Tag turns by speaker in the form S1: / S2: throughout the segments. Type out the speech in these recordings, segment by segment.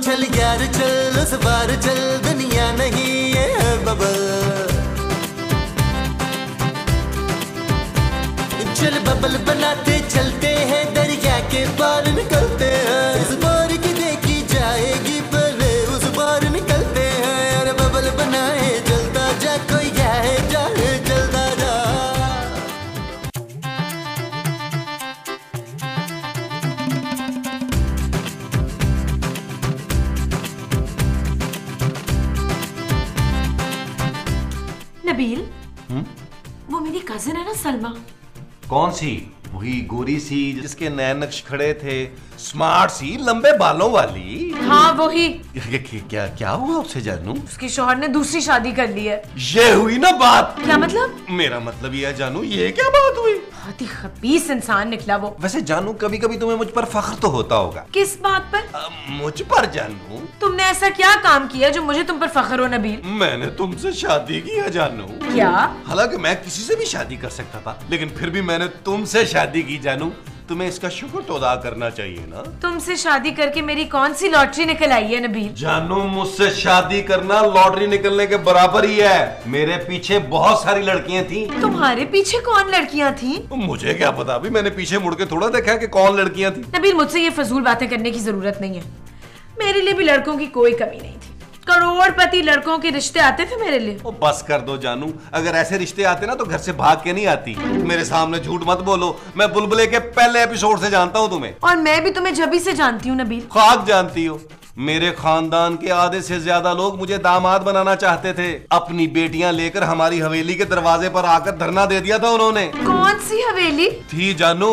S1: चल यार चल उस बार चल, दुनिया नहीं ये बबल। चल बबल बनाते चलते हैं, दरिया के पार निकलते हैं। इस बार की देखी जाएगी पहले उस बार निकलते हैं। अरे बबल बनाए जलता जा, कोई जाए जाए जलता जा।
S2: नबील, वो मेरी कजिन है ना सलमा।
S3: कौन सी? वही गोरी सी जिसके नैन नक्श खड़े थे, स्मार्ट सी लंबे बालों वाली?
S2: हाँ वही।
S3: क्या क्या हुआ उससे जानू?
S2: उसके शौहर ने दूसरी शादी कर ली है।
S3: ये हुई ना बात।
S2: क्या मतलब?
S3: मेरा मतलब ये है जानू, ये क्या बात हुई?
S2: बहुत ही खबीस इंसान निकला वो।
S3: वैसे जानू कभी कभी तुम्हें मुझ पर फख्र तो होता होगा।
S2: किस बात पर?
S3: मुझ पर जानू।
S2: तुमने ऐसा क्या काम किया जो मुझे तुम पर फख्र हो नबील?
S3: मैंने तुमसे शादी की है जानू।
S2: क्या?
S3: हालांकि मैं किसी से भी शादी कर सकता था, लेकिन फिर भी मैंने तुमसे शादी की जानू। तुम्हें इसका शुक्र तो अदा करना चाहिए ना।
S2: तुमसे शादी करके मेरी कौन सी लॉटरी निकल आई है नबील?
S3: जानू मुझसे शादी करना लॉटरी निकलने के बराबर ही है। मेरे पीछे बहुत सारी लड़कियां थी।
S2: तुम्हारे पीछे कौन लड़कियां थी?
S3: मुझे क्या पता, अभी मैंने पीछे मुड़ के थोड़ा देखा कि कौन लड़कियां थी।
S2: नबील, मुझसे ये फजूल बातें करने की जरूरत नहीं है। मेरे लिए भी लड़कों की कोई कमी नहीं थी। करोड़पति लड़कों के रिश्ते आते थे मेरे लिए।
S3: ओ बस कर दो जानू, अगर ऐसे रिश्ते आते ना तो घर से भाग के नहीं आती। मेरे सामने झूठ मत बोलो, मैं बुलबुले के पहले एपिसोड से जानता हूँ तुम्हें।
S2: और मैं भी तुम्हें जभी से जानती हूँ नबील।
S3: खाक जानती हो। मेरे खानदान के आधे से ज्यादा लोग मुझे दामाद बनाना चाहते थे। अपनी बेटियां लेकर हमारी हवेली के दरवाजे पर आकर धरना दे दिया था उन्होंने।
S2: कौन सी हवेली
S3: थी जानू?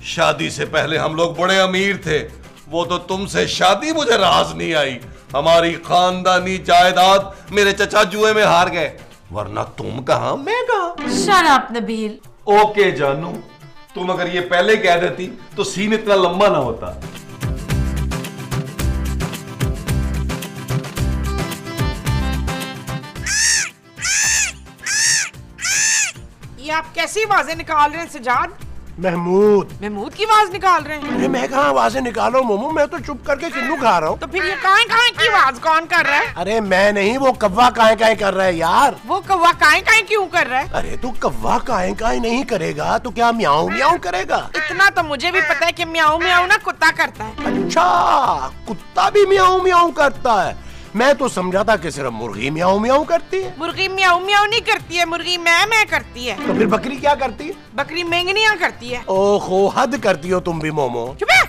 S3: शादी से पहले हम लोग बड़े अमीर थे। वो तो तुमसे शादी मुझे राज नहीं आई। हमारी खानदानी जायदाद मेरे चचा जुए में हार गए, वरना तुम कहां मैं कहां।
S2: Shut up Nabeel.
S3: ओके जानू, तुम अगर ये पहले कह देती तो सीन इतना लंबा ना होता।
S4: ये आप कैसी आवाजें निकाल रहे हैं सजाद?
S5: महमूद
S4: की आवाज निकाल रहे हैं?
S5: अरे मैं कहाँ आवाजें निकालो मोमो, मैं तो चुप करके किन्नू खा रहा हूँ।
S4: तो फिर ये काएं काएं की आवाज कौन कर रहा है?
S5: अरे मैं नहीं, वो कव्वा काएं काएं कर रहा है यार।
S4: वो कौवा काएं काएं क्यों कर रहा है?
S5: अरे तू कव्वा काएं काएं नहीं करेगा तो क्या म्याऊं म्याऊं करेगा?
S4: इतना तो मुझे भी पता है कि म्याऊं म्याऊं ना कुत्ता करता है।
S5: अच्छा, कुत्ता भी म्याऊं म्याऊं करता है? मैं तो समझा था कि सिर्फ मुर्गी म्याऊं म्याऊं करती है।
S4: मुर्गी म्याऊं म्याऊं नहीं करती है, मुर्गी मैं करती है।
S5: तो फिर बकरी क्या करती है?
S4: बकरी मेंगनियां करती है।
S5: ओहो, हद करती हो तुम भी मोमो।
S4: चुप है,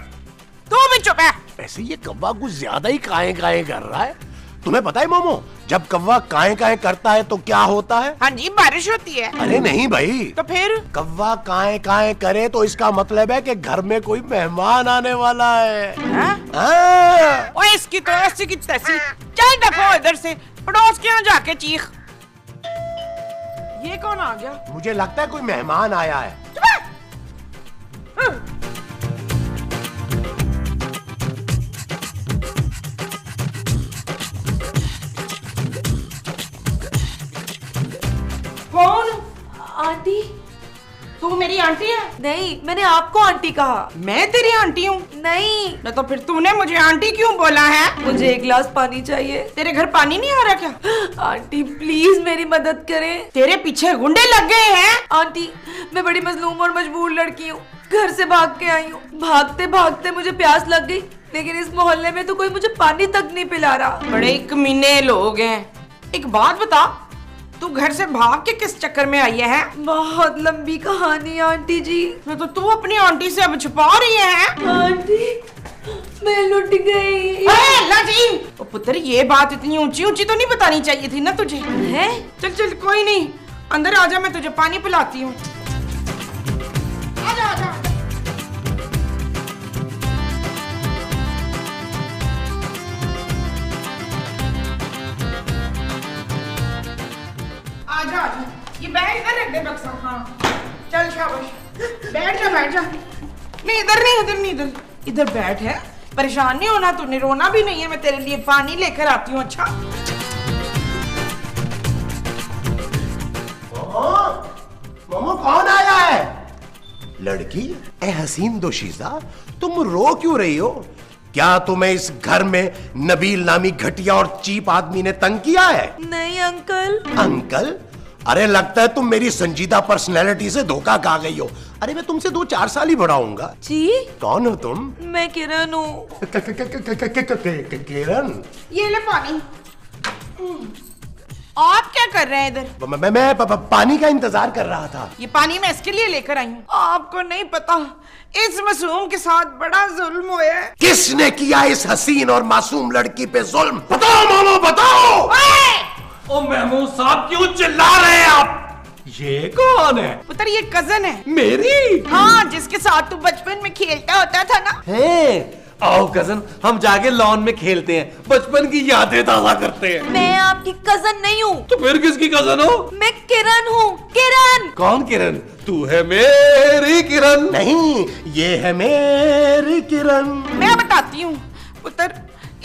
S4: तू भी चुप है।
S5: ऐसे ये कव्वा कुछ ज्यादा ही काएं काएं कर रहा है। तुम्हें पता है मोमो, जब कव्वा काएं काएं करता है तो क्या होता है?
S4: हाँ जी, बारिश होती है।
S5: अरे नहीं भाई,
S4: तो फिर
S5: कव्वा काएं काएं करे तो इसका मतलब है कि घर में कोई मेहमान आने वाला है। हाँ?
S4: ओए इसकी तो ऐसी की तैसी। चल दफो इधर से, पड़ोस के यहाँ जाके चीख। ये कौन आ गया?
S5: मुझे लगता है कोई मेहमान आया है।
S4: कौन?
S2: आंटी।
S4: तू मेरी आंटी है?
S2: नहीं, मैंने आपको आंटी कहा।
S4: मैं तेरी आंटी हूँ?
S2: नहीं।
S4: न तो फिर तूने मुझे आंटी क्यों बोला है?
S2: मुझे एक गिलास पानी चाहिए।
S4: तेरे घर पानी नहीं आ रहा क्या?
S2: आंटी प्लीज मेरी मदद करें।
S4: तेरे पीछे गुंडे लग गए हैं?
S2: आंटी, मैं बड़ी मजलूम और मजबूर लड़की हूँ। घर से भाग के आई हूँ। भागते भागते मुझे प्यास लग गई, लेकिन इस मोहल्ले में तो कोई मुझे पानी तक नहीं पिला रहा।
S4: बड़े कमीने लोग हैं। एक बात बता, तू घर से भाग के किस चक्कर में आई है?
S2: बहुत लंबी कहानी आंटी जी।
S4: मैं तो तू अपनी आंटी से अब छुपा रही है।
S2: आंटी, मैं लुट गई।
S4: अल्लाह जी! ओ पुत्र, ये बात इतनी ऊंची ऊंची तो नहीं बतानी चाहिए थी ना तुझे।
S2: है?
S4: चल चल कोई नहीं, अंदर आजा, मैं तुझे पानी पिलाती हूँ। आजा आजा। आजा आजा, ये बैग इधर रख दे बक्सा। हाँ चल शाबाश, बैठ जा बैठ जा। नहीं इधर नहीं, इधर नहीं, इधर इधर बैठ है। परेशान नहीं होना, तूने रोना भी नहीं है। मैं तेरे लिए पानी लेकर आती हूँ। अच्छा
S5: मोमो कौन आया है? लड़की, ए हसीन दोशीज़ा, तुम रो क्यों रही हो? क्या तुम्हें इस घर में नबील नामी घटिया और चीप आदमी ने तंग किया है?
S2: नहीं अंकल।
S5: अंकल? अरे लगता है तुम मेरी संजीदा पर्सनैलिटी से धोखा खा गई हो। अरे मैं तुमसे 2-4 साल ही बड़ा हूँगा।
S2: जी?
S5: कौन हो तुम?
S2: मैं किरण हूँ।
S5: किरण?
S4: ये ले पानी। आप क्या कर रहे हैं इधर?
S5: मैं पानी का इंतजार कर रहा था।
S4: ये पानी मैं इसके लिए लेकर आई हूँ। आपको नहीं पता इस मासूम के साथ बड़ा जुल्म हुआ है।
S5: किसने किया इस हसीन और मासूम लड़की पे जुल्म? बताओ मामू बताओ।
S6: ओ महमूद साहब क्यों चिल्ला रहे हैं आप? ये कौन है?
S4: पुत्र ये कजन है
S6: मेरी?
S4: हाँ, जिसके साथ तू बचपन में खेलता होता था ना।
S6: है आओ कजन, हम जाके लॉन में खेलते हैं, बचपन की यादें ताजा करते हैं।
S2: मैं आपकी कजन नहीं हूँ।
S6: तो फिर किसकी कजन हो?
S2: मैं किरण हूँ। किरण।
S3: कौन किरण? तू है मेरी किरण?
S5: नहीं, ये है मेरी किरण।
S4: मैं बताती हूँ पुत्र,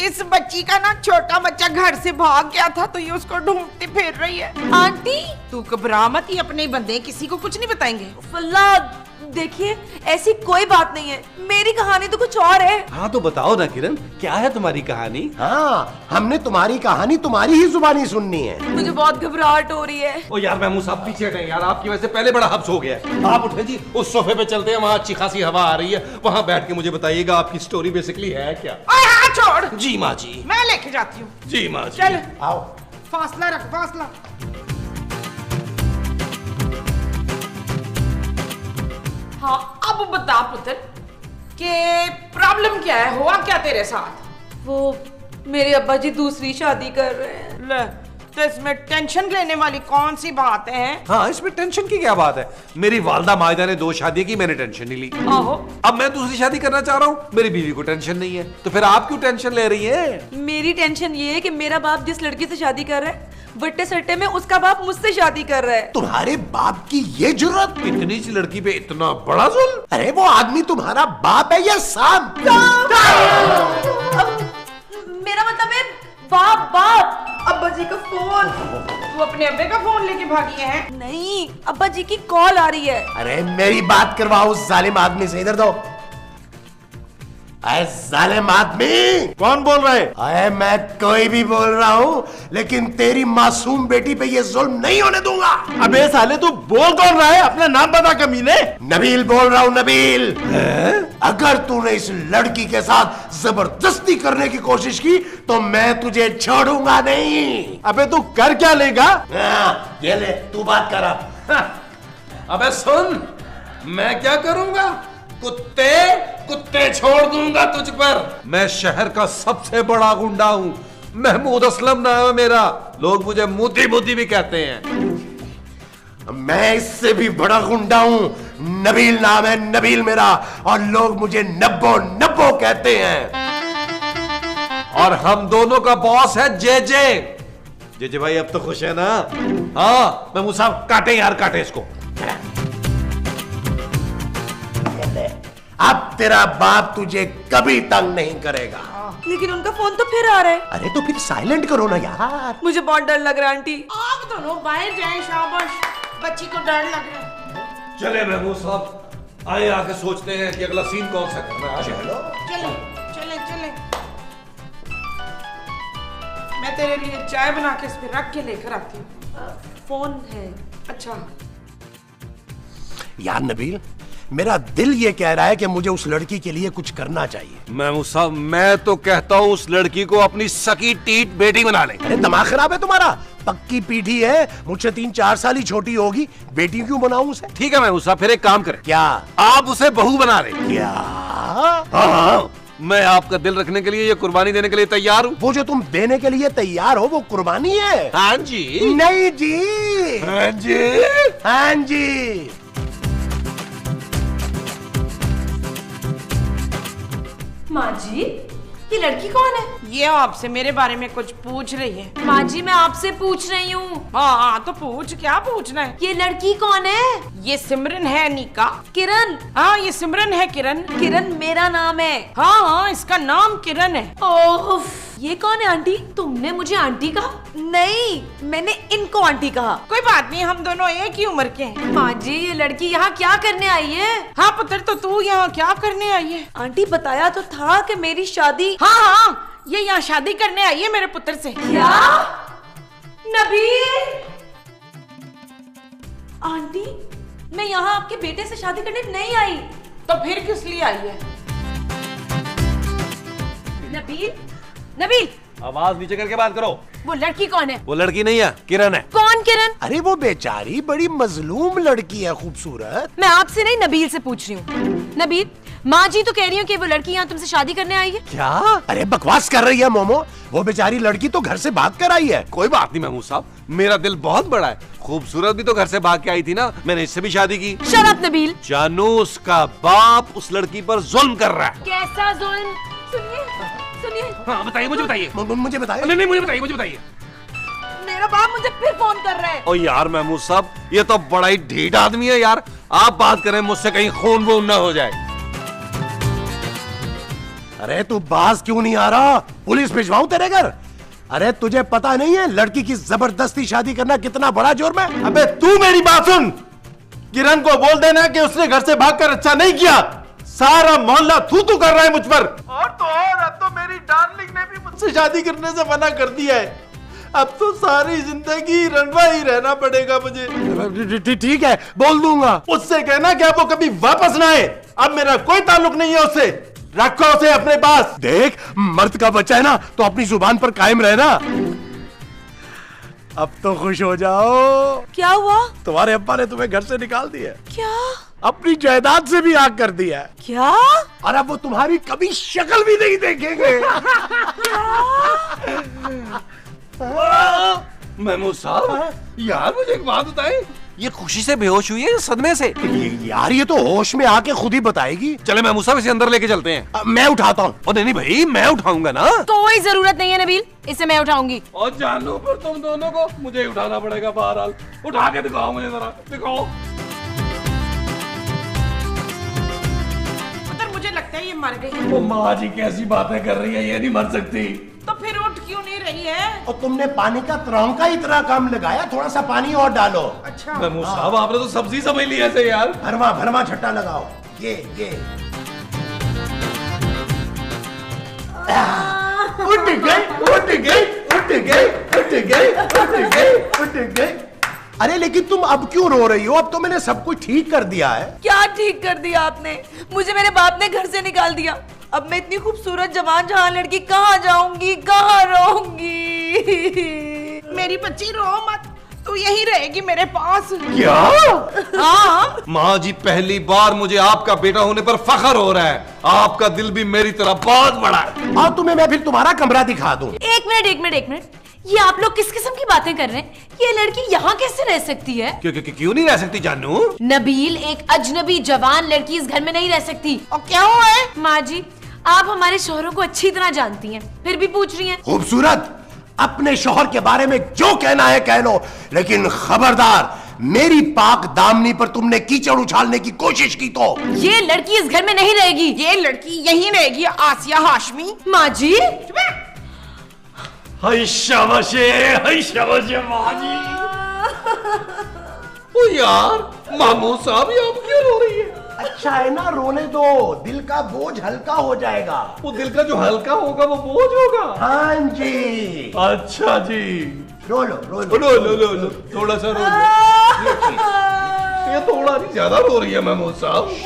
S4: इस बच्ची का ना छोटा बच्चा घर से भाग गया था, तो ये उसको ढूंढती फिर रही है।
S2: आंटी
S4: तू घबरा मत, ये अपने बंदे किसी को कुछ नहीं बताएंगे।
S2: फल्ला, देखिए ऐसी कोई बात नहीं है, मेरी कहानी तो कुछ और है।
S6: हाँ तो बताओ ना किरण, क्या है तुम्हारी कहानी?
S5: हाँ, हमने तुम्हारी कहानी तुम्हारी ही जुबानी सुननी है।
S2: मुझे बहुत घबराहट हो रही है।
S6: ओ यार महमूद साहब पीछे हटें यार, आपकी वजह से पहले बड़ा हब्स हो गया है। आप उठे जी, उस सोफे पे चलते हैं, वहाँ अच्छी खासी हवा आ रही है, वहाँ बैठ के मुझे बताइएगा आपकी स्टोरी बेसिकली है क्या?
S4: ओए हाथ छोड़।
S6: जी माँ जी।
S4: मैं लेके जाती हूँ।
S3: जी माँ जी।
S4: चल
S5: आओ।
S4: फासला रख, फासला। हाँ अब बता पुत्र कि प्रॉब्लम क्या है, हुआ क्या तेरे साथ?
S2: वो मेरे अब्बा जी दूसरी शादी कर रहे हैं।
S4: ले, तो इसमें टेंशन लेने वाली कौन सी बात है?
S6: हाँ इसमें टेंशन की क्या बात है? मेरी वालदा माहिदा ने 2 शादी की, मैंने टेंशन नहीं ली।
S4: आहो।
S6: अब मैं दूसरी शादी करना चाह रहा हूँ, मेरी बीवी को टेंशन नहीं है, तो फिर आप क्यों टेंशन ले रही है?
S2: मेरी टेंशन ये है कि मेरा बाप जिस लड़की से शादी कर रहा है, बट्टे सट्टे में उसका बाप मुझसे शादी कर रहा है।
S5: तुम्हारे बाप की ये जुर्रत?
S6: इतनी सी लड़की पे इतना बड़ा जुल्म?
S5: अरे वो आदमी तुम्हारा बाप है या सांप?
S2: मेरा मतलब है बाप बाप। अब्बा जी का फोन।
S4: तू अपने अब्बे का फोन लेके भागी है?
S2: नहीं, अब्बा जी की कॉल आ रही है।
S5: अरे मेरी बात करवाओ उस जालिम आदमी से, इधर दो। अरे जालिम आदमी!
S6: कौन बोल रहे?
S5: अरे मैं कोई भी बोल रहा हूँ, लेकिन तेरी मासूम बेटी पे ये जुल्म नहीं होने दूंगा।
S6: अबे साले तू बोल कौन रहा है? अपना नाम बता कमीने।
S5: नबील बोल रहा हूँ, नबील। अगर तूने इस लड़की के साथ जबरदस्ती करने की कोशिश की तो मैं तुझे छोड़ूंगा नहीं।
S6: अबे तू कर क्या लेगा?
S5: हाँ, ये ले, तू बात कर अब।
S3: अबे सुन, मैं क्या करूंगा? कुत्ते छोड़ दूंगा तुझ पर। मैं शहर का सबसे बड़ा गुंडा हूँ, महमूद असलम नाम है मेरा, लोग मुझे मोदी मोदी भी कहते हैं।
S5: मैं इससे भी बड़ा गुंडा हूँ, नबील नाम है, नबील मेरा, और लोग मुझे नब्बो नब्बो कहते हैं।
S3: और हम दोनों का बॉस है जेजे। जेजे भाई अब तो खुश है ना? हाँ महमूद साहब काटे यार, काटे इसको।
S5: अब तेरा बाप तुझे कभी तंग नहीं करेगा।
S2: लेकिन उनका फोन तो फिर आ रहा है।
S5: अरे तो फिर साइलेंट करो ना यार।
S2: मुझे बहुत डर लग रहा है आंटी।
S4: आप दोनों बाहर जाएं, शाबाश। बच्ची को डर लग रहा है।
S3: चले महमूद साहब, आए आके सोचते हैं कि अगला सीन कौन सा करना है।
S5: चलो।
S4: चले चले चले। मैं तेरे लिए चाय बना के इस पे रख के लेकर आती हूँ।
S2: फोन है।
S4: अच्छा
S5: यार नबील, मेरा दिल ये कह रहा है कि मुझे उस लड़की के लिए कुछ करना चाहिए।
S3: महमूद साहब मैं तो कहता हूँ उस लड़की को अपनी सकी टीट बेटी बना ले।
S5: अरे दिमाग खराब है तुम्हारा? पक्की पीठी है, मुझसे 3-4 साल ही छोटी होगी, बेटी क्यों बनाऊं उसे?
S3: ठीक है महमूद साहब, फिर एक काम करें,
S5: क्या?
S3: आप उसे बहू बना ले।
S5: क्या?
S3: हाँ, मैं आपका दिल रखने के लिए, ये कुर्बानी देने के लिए तैयार हूँ।
S5: वो जो तुम देने के लिए तैयार हो वो कुर्बानी है?
S3: हाँ जी।
S5: नहीं जी।
S3: हाँ जी।
S5: हाँ जी।
S2: माँ जी, ये लड़की कौन है?
S4: ये आपसे मेरे बारे में कुछ पूछ रही है।
S2: माँ जी मैं आपसे पूछ रही हूँ।
S4: हाँ तो पूछ, क्या पूछना है?
S2: ये लड़की कौन है?
S4: ये सिमरन है निका।
S2: किरण।
S4: हाँ ये सिमरन है, किरण।
S2: किरण मेरा नाम है।
S4: हाँ हाँ इसका नाम किरण है।
S2: ओफ,
S7: ये कौन है आंटी? तुमने मुझे आंटी कहा?
S2: नहीं, मैंने इनको आंटी कहा।
S4: कोई बात नहीं, हम दोनों एक ही उम्र के हैं।
S7: माँ जी, ये लड़की यहाँ क्या करने आई है?
S4: हाँ पुत्र, तो तू यहाँ क्या करने आई है?
S2: आंटी बताया तो था कि मेरी शादी।
S4: हाँ हाँ, ये यहाँ शादी करने आई है मेरे पुत्र से।
S2: क्या? नबील! आंटी, मैं यहाँ आपके बेटे से शादी करने नहीं आई।
S4: तो फिर किस लिए आई है?
S7: नबील, नबील,
S6: आवाज नीचे करके बात करो।
S7: वो लड़की कौन है?
S6: वो लड़की नहीं है, किरण है।
S7: कौन किरण?
S5: अरे वो बेचारी बड़ी मजलूम लड़की है, खूबसूरत।
S7: मैं आपसे नहीं, नबील से पूछ रही हूँ। नबील, माँ जी तो कह रही हूँ कि वो लड़की यहाँ तुमसे शादी करने आई है।
S5: क्या? अरे बकवास कर रही है मोमो। वो बेचारी लड़की तो घर से भाग कर आई है।
S6: कोई बात नहीं महमूद साहब, मेरा दिल बहुत बड़ा है। खूबसूरत भी तो घर से भाग के आई थी ना, मैंने इससे भी शादी की।
S7: Shut up Nabeel.
S6: जानू, उसका बाप उस लड़की पर जुल्म कर रहा है।
S7: कैसा जुल्म? सुनिए, सुनिए।
S6: हाँ बताइए, मुझे बताइए।
S5: मुझे बताइए।
S6: नहीं, मुझे बताइए, मुझे बताइए।
S2: मेरा बाप मुझे फिर फोन कर रहा है।
S6: ओ यार महमूद साहब, ये तो बड़ा ही ढीठ आदमी है यार। आप बात करें मुझसे, कहीं खून वून ना हो जाए।
S5: अरे तू बाज क्यों नहीं आ रहा? पुलिस भिजवाऊं तेरे घर? अरे तुझे पता नहीं है लड़की की जबरदस्ती शादी करना कितना बड़ा जुर्म है?
S8: अबे तू मेरी बात सुन। किरण को बोल देना कि उसने घर से भागकर अच्छा नहीं किया। सारा मोहल्ला थू थू कर रहा है मुझ पर। और तो और, अब तो मेरी डार्लिंग ने भी मुझसे शादी करने से मना कर दिया है। अब तो सारी जिंदगी रंडवा ही रहना पड़ेगा मुझे।
S5: ठीक है, बोल दूंगा।
S8: उससे कहना कि अब वो कभी वापस ना आए। अब मेरा कोई ताल्लुक नहीं है उससे। रखो उसे अपने पास।
S5: देख, मर्द का बच्चा है ना, तो अपनी जुबान पर कायम रहना। अब तो खुश हो जाओ।
S2: क्या हुआ?
S5: तुम्हारे अब्बा ने तुम्हें घर से निकाल दिया।
S2: क्या?
S5: अपनी जायदाद से भी आग कर दिया।
S2: क्या?
S5: और अब वो तुम्हारी कभी शक्ल भी नहीं देखेंगे।
S6: महमूद साहब, यार मुझे एक बात बताएं, ये खुशी से बेहोश हुई है या सदमे से?
S5: यार ये तो होश में आके खुद ही बताएगी।
S6: चले महमूद साहब, इसे अंदर लेके चलते हैं।
S5: मैं उठाता हूँ।
S6: और नहीं भाई, मैं उठाऊंगा ना।
S7: कोई जरूरत नहीं है नबील, इसे मैं उठाऊंगी।
S6: और जानू, पर तुम दोनों को मुझे उठाना पड़ेगा। बहरहाल उठा के दिखाओ मुझे, जरा दिखाओ।
S4: पुत्र, मुझे लगता है ये मर गई।
S3: वो माँ जी कैसी बातें कर रही है, ये नहीं मर सकती।
S4: तो फिर उठ क्यों नहीं रही है?
S5: और तुमने पानी का तरौंका इतना कम लगाया, थोड़ा सा पानी और डालो।
S4: अच्छा।
S3: महमूद साहब, आपने तो सब्जी समझ ली ऐसे यार।
S5: भरमा भरमा छट्टा लगाओ। ये उठ गई, उठ गई, उठ गई, उठ गई, उठ गई, उठ गई। अरे लेकिन तुम अब क्यों रो रही हो? अब तो मैंने सब कुछ ठीक कर दिया है।
S2: क्या ठीक कर दिया आपने? मुझे मेरे बाप ने घर से निकाल दिया। अब मैं इतनी खूबसूरत जवान जहां लड़की कहाँ जाऊंगी, कहाँ रहूंगी?
S4: मेरी बच्ची रो मत, तू यहीं रहेगी मेरे पास।
S6: क्या?
S4: हाँ।
S6: माँ जी, पहली बार मुझे आपका बेटा होने पर फख्र हो रहा है। आपका दिल भी मेरी तरह बहुत बड़ा है।
S5: और तुम्हें मैं फिर तुम्हारा कमरा दिखा दूं।
S7: एक मिनट, ये आप लोग किस किस्म की बातें कर रहे हैं? ये लड़की यहाँ कैसे रह सकती है?
S6: क्यों नहीं रह सकती जानू?
S7: नबील, एक अजनबी जवान लड़की इस घर में नहीं रह सकती।
S4: और क्या हुआ है?
S7: माँ जी, आप हमारे शोहरों को अच्छी तरह जानती हैं, फिर भी पूछ रही हैं।
S5: खूबसूरत, अपने शौहर के बारे में जो कहना है कह लो, लेकिन खबरदार, मेरी पाक दामनी पर तुमने कीचड़ उछालने की कोशिश की तो
S7: ये लड़की इस घर में नहीं रहेगी।
S4: ये लड़की यहीं रहेगी, आसिया हाशमी।
S7: माँ जी,
S3: हाय शाबाश माँ जी।
S6: ओ यार, महमूद साहब, ये आप क्यों रो रही है?
S5: अच्छा है ना, रोने दो, दिल का बोझ हल्का हो जाएगा।
S6: वो दिल का जो हल्का होगा वो बोझ होगा।
S5: हाँ जी।
S3: अच्छा जी,
S5: रो लो, रो लो,
S6: लो, थोड़ा सा रो लो। ये थोड़ा नहीं, ज्यादा रो रही है महमूद साहब।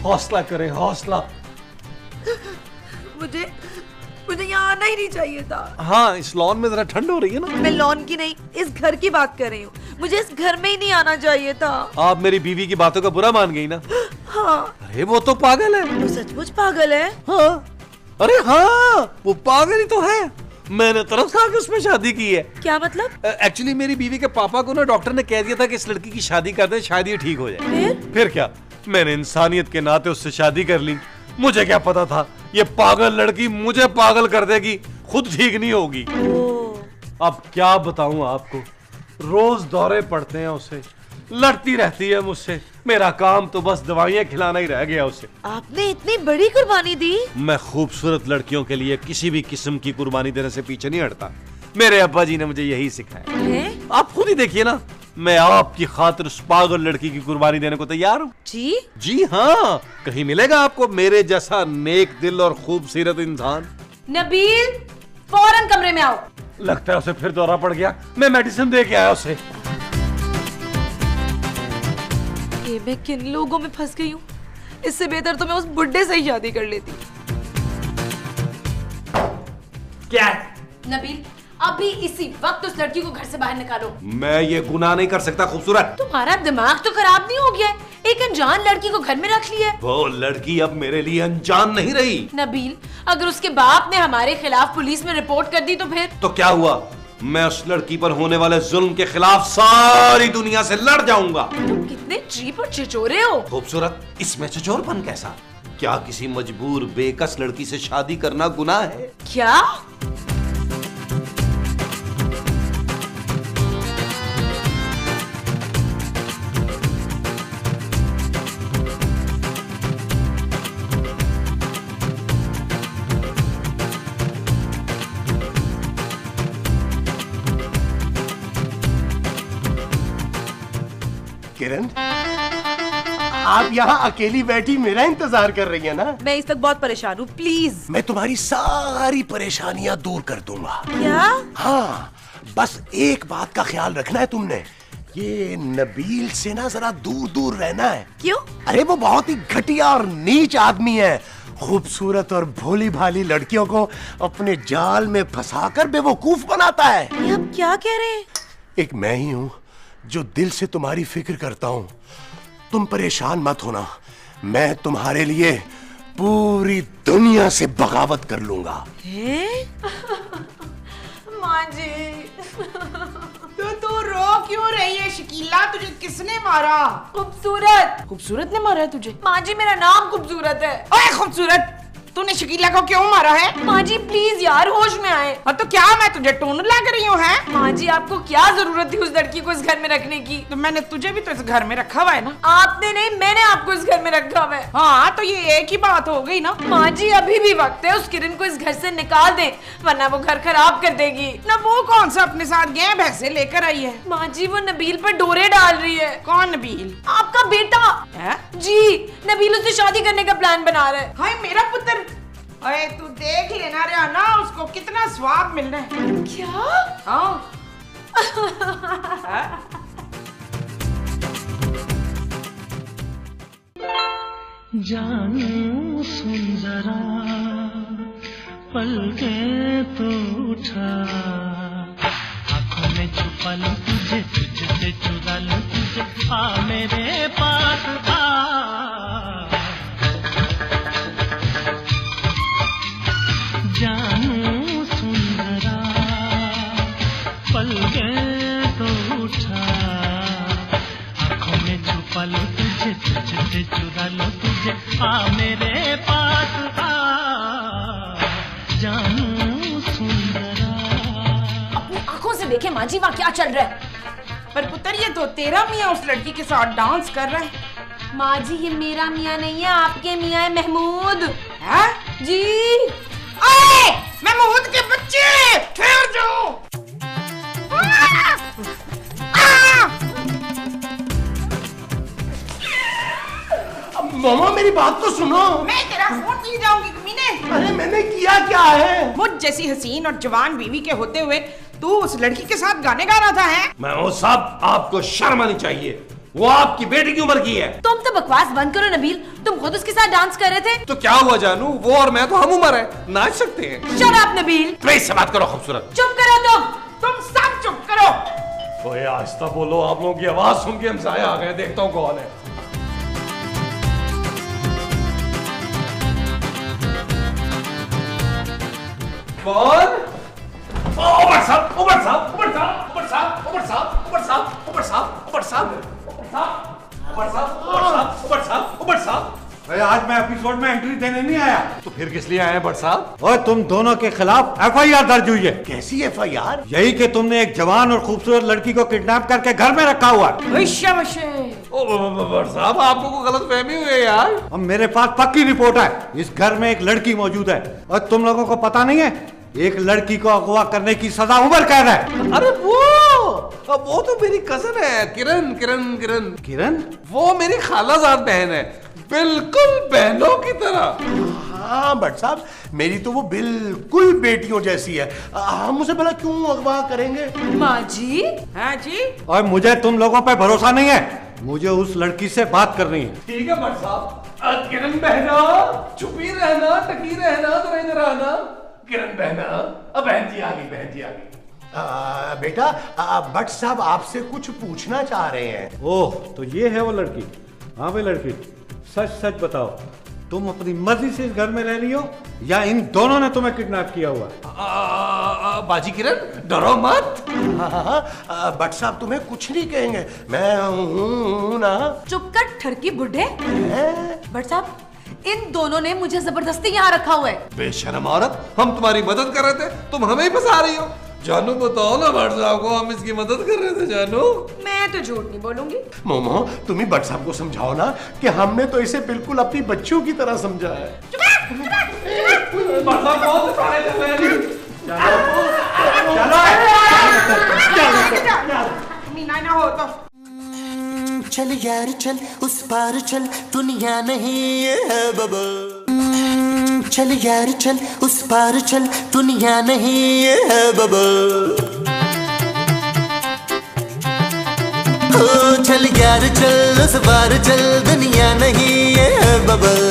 S3: हौसला करें, हौसला।
S2: मुझे यहाँ आना ही नहीं चाहिए था।
S6: हाँ, इस लॉन में जरा ठंड हो रही है ना।
S2: मैं लॉन की नहीं, इस घर की बात कर रही हूँ। मुझे इस घर में ही नहीं आना चाहिए था।
S6: आप मेरी बीवी की बातों का बुरा मान गई ना?
S2: हाँ।
S6: अरे वो तो पागल है।
S2: वो सचमुच पागल है।
S6: हाँ, अरे हाँ, वो पागल ही तो है। मैंने तरस खा के उसमें शादी की है।
S2: क्या मतलब?
S6: एक्चुअली मेरी बीवी के पापा को ना डॉक्टर ने कह दिया था कि इस लड़की की शादी कर दे, शायद ये ठीक हो जाए। फिर क्या, मैंने इंसानियत के नाते उससे शादी कर ली। मुझे क्या पता था ये पागल लड़की मुझे पागल कर देगी, खुद ठीक नहीं होगी।
S8: अब क्या बताऊं आपको, रोज दौरे पड़ते हैं उसे, लड़ती रहती है मुझसे। मेरा काम तो बस दवाइयां खिलाना ही रह गया उसे।
S2: आपने इतनी बड़ी कुर्बानी दी?
S8: मैं खूबसूरत लड़कियों के लिए किसी भी किस्म की कुर्बानी देने से पीछे नहीं हटता। मेरे अब्बा जी ने मुझे यही सिखाया है। आप खुद ही देखिए ना, मैं आपकी खातिर उस पागल लड़की की कुर्बानी देने को तैयार हूँ।
S2: जी
S8: हाँ, कहीं मिलेगा आपको मेरे जैसा नेक दिल और खूबसूरत इंसान?
S7: नबील, फौरन कमरे में आओ।
S8: लगता है उसे फिर दौरा पड़ गया। मैं मेडिसिन दे के आया उसे।
S2: ये मैं किन लोगों में फंस गई हूँ? इससे बेहतर तो मैं उस बुड्ढे से ही शादी कर लेती।
S8: क्या?
S7: नबील, अभी इसी वक्त उस लड़की को घर से बाहर निकालो।
S6: मैं ये गुनाह नहीं कर सकता खूबसूरत।
S7: तुम्हारा दिमाग तो खराब नहीं हो गया है? एक अनजान लड़की को घर में रख लिया है।
S6: वो लड़की अब मेरे लिए अनजान नहीं रही।
S7: नबील, अगर उसके बाप ने हमारे खिलाफ पुलिस में रिपोर्ट कर दी तो फिर?
S6: तो क्या हुआ, मैं उस लड़की पर होने वाले जुल्म के खिलाफ सारी दुनिया से लड़ जाऊंगा।
S7: तुम कितने चीप और चिचोरे हो।
S6: खूबसूरत, इसमें चिचोरपन कैसा? क्या किसी मजबूर बेकस लड़की से शादी करना गुनाह है?
S7: क्या?
S5: किरण, आप यहाँ अकेली बैठी मेरा इंतजार कर रही है ना?
S2: मैं इस तक बहुत परेशान हूँ, प्लीज।
S5: मैं तुम्हारी सारी परेशानियां दूर कर दूंगा।
S2: क्या?
S5: हाँ, बस एक बात का ख्याल रखना है तुमने, ये नबील से ना जरा दूर दूर रहना है।
S2: क्यों?
S5: अरे वो बहुत ही घटिया और नीच आदमी है। खूबसूरत और भोली भाली लड़कियों को अपने जाल में फंसाकर बेवकूफ बनाता है।
S2: ये आप क्या कह रहे हैं?
S5: एक मैं ही हूँ जो दिल से तुम्हारी फिक्र करता हूँ। तुम परेशान मत होना, मैं तुम्हारे लिए पूरी दुनिया से बगावत कर लूंगा।
S4: माँ जी, तो तू रो क्यों रही है? शकीला, तुझे किसने मारा?
S7: खूबसूरत।
S4: खूबसूरत ने मारा है तुझे?
S7: माँ जी, मेरा नाम खूबसूरत है।
S4: ओए खूबसूरत, तूने शकीला को क्यों मारा है?
S7: माँ जी प्लीज यार, होश में आए।
S4: और तो क्या मैं तुझे टून लग रही हूँ? है
S7: माँ जी, आपको क्या जरूरत थी उस लड़की को इस घर में रखने की?
S4: तो मैंने तुझे भी तो इस घर में रखा हुआ है ना।
S7: आपने नहीं, मैंने आपको इस घर में रखा हुआ है।
S4: हाँ, तो ये एक ही बात हो गई ना।
S7: माँ जी, अभी भी वक्त है, उस किरण को इस घर से निकाल दें, वरना वो घर खराब कर देगी।
S4: ना वो कौन सा अपने साथ गया भैंसे लेकर आई है?
S7: माँ जी, वो नबील पर डोरे डाल रही है।
S4: कौन नबील?
S7: आपका बेटा
S4: है?
S7: जी, नबील उससे शादी करने का प्लान बना रहा है।
S4: हाय मेरा पुत्र, अरे तू देख लेना रे ना, उसको कितना स्वाद मिल रहा है।
S7: क्या?
S4: हाँ।
S9: जानू सुन जरा, पलके तो उठा, आंखों में छुपा लूं तुझे, तुझसे चुरा लूं तुझे, आ मेरे पास आ। जानू सुन जरा, पलके तो उठा, आंखों में छुपा लूं तुझे, तुझसे चुरा लूं तुझे, आ मेरे पास आ। जानू सुन जरा।
S7: अपनी आंखों से देखे माँ जी, वहाँ क्या चल रहा है?
S4: पर पुत्र, ये तो तेरा मियाँ उस लड़की के साथ डांस कर रहा है।
S7: माँ जी, ये मेरा मियाँ नहीं है, आपके मियाँ है महमूद।
S4: है?
S7: जी।
S4: अरे महमूद के बच्चे, ठहर जाओ।
S5: मामा मेरी बात तो सुनो।
S4: मैं तेरा फोन पी जाऊंगी कमीने।
S5: अरे मैंने किया क्या है?
S4: मुझ जैसी हसीन और जवान बीवी के होते हुए तू उस लड़की के साथ गाने गा रहा था। है
S6: मैं वो साहब, आपको शर्म आनी चाहिए, वो आपकी बेटी की उम्र की है।
S7: तुम तो बकवास बंद करो नबील, तुम खुद उसके साथ डांस कर रहे थे।
S6: तो क्या हुआ जानू, वो और मैं तो हम उम्र है, नाच सकते हैं।
S7: Shut up Nabeel.
S6: प्लीज से बात करो खूबसूरत।
S7: चुप करो
S4: तुम सब चुप करो।
S3: ओए आहिस्ता बोलो, आप लोगों की आवाज सुन के हम साए आ गए, देखता हूँ कौन है। कौन?
S6: उमर साहब, उमर साहब, उमर साहब, उमर साहब, उमर साहब, उमर साहब, उमर साहब, उमर साहब, उमर साहब, उमर साहब, उमर साहब, उमर साहब, उमर साहब,
S8: आज मैं एपिसोड में एंट्री देने नहीं आया।
S6: तो फिर किस लिए आए हैं भट्ट साहब?
S8: और तुम दोनों के खिलाफ FIR दर्ज हुई है।
S5: कैसी FIR?
S8: यही कि तुमने एक जवान और खूबसूरत लड़की को किडनैप करके घर में रखा हुआ।
S6: भट्ट साहब आपको को गलत फहमी हुई है यार।
S8: अब मेरे पास पक्की रिपोर्ट है, इस घर में एक लड़की मौजूद है और तुम लोगों को पता नहीं है एक लड़की को अगवा करने की सजा उम्र कैद है।
S6: अरे वो तो मेरी कजन है, किरण किरण किरण
S8: किरण?
S6: वो मेरी खालाजाद बहन है, बिल्कुल बहनों की तरह।
S5: हाँ भट्ट साहब, मेरी तो वो बिल्कुल बेटियों जैसी है। हम उसे भला क्यों अगवा करेंगे?
S2: माँ जी।
S4: हाँ जी।
S8: और मुझे तुम लोगों पे भरोसा नहीं है, मुझे उस लड़की से बात करनी है।
S6: ठीक है भट्ट साहब। किरण बहना चुपी रहना, टकी रहना, तो इधर आना। किरण बहना, अब बहन जी आ गई, बहन जी आ गई।
S5: बेटा, भट्ट साहब आपसे कुछ पूछना चाह रहे हैं।
S8: ओह, तो ये है वो लड़की। हाँ भाई लड़की, सच सच बताओ, तुम अपनी मर्जी से इस घर में रह रही हो या इन दोनों ने तुम्हें किडनैप किया हुआ?
S6: बाजी किरण, डरो मत।
S5: हाँ, भट्ट साहब तुम्हें कुछ नहीं कहेंगे, मैं हूँ ना।
S2: चुप कर ठरकी बुढ़े। भट्ट साहब, इन दोनों ने मुझे जबरदस्ती यहाँ रखा हुआ है।
S3: बेशर्म औरत, हम तुम्हारी मदद कर रहे थे, तुम हमें ही फंसा रही हो। जानू बताओ ना भट्ट साहब को, हम इसकी मदद कर रहे थे। जानू,
S4: मैं तो झूठ नहीं बोलूंगी।
S5: मोमो, तुम ही भट्ट साहब को समझाओ ना कि हमने तो इसे बिल्कुल अपनी बच्चों की तरह समझा है।
S4: मीना ना हो तो
S1: चल यार चल, उस पार चल, दुनिया नहीं ये है बबल। चल यार चल, उस पार चल, दुनिया नहीं ये है बबल। ओ चल यार चल, उस पार चल, दुनिया नहीं ये है बबल।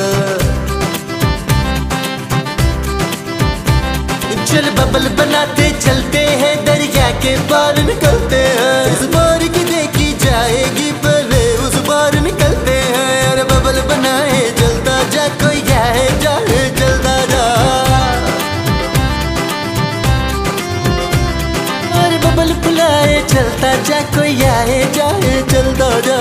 S1: चल बबल बनाते चलते हैं, दरिया के पार निकलते हैं। इस बार की देखी जाएगी, पहले उस बार निकलते हैं। अरे बबल बनाए जलता जा, कोई आए जाए जलता जा। अरे बबल बुलाए चलता जा, कोई आए जाए जलता जा।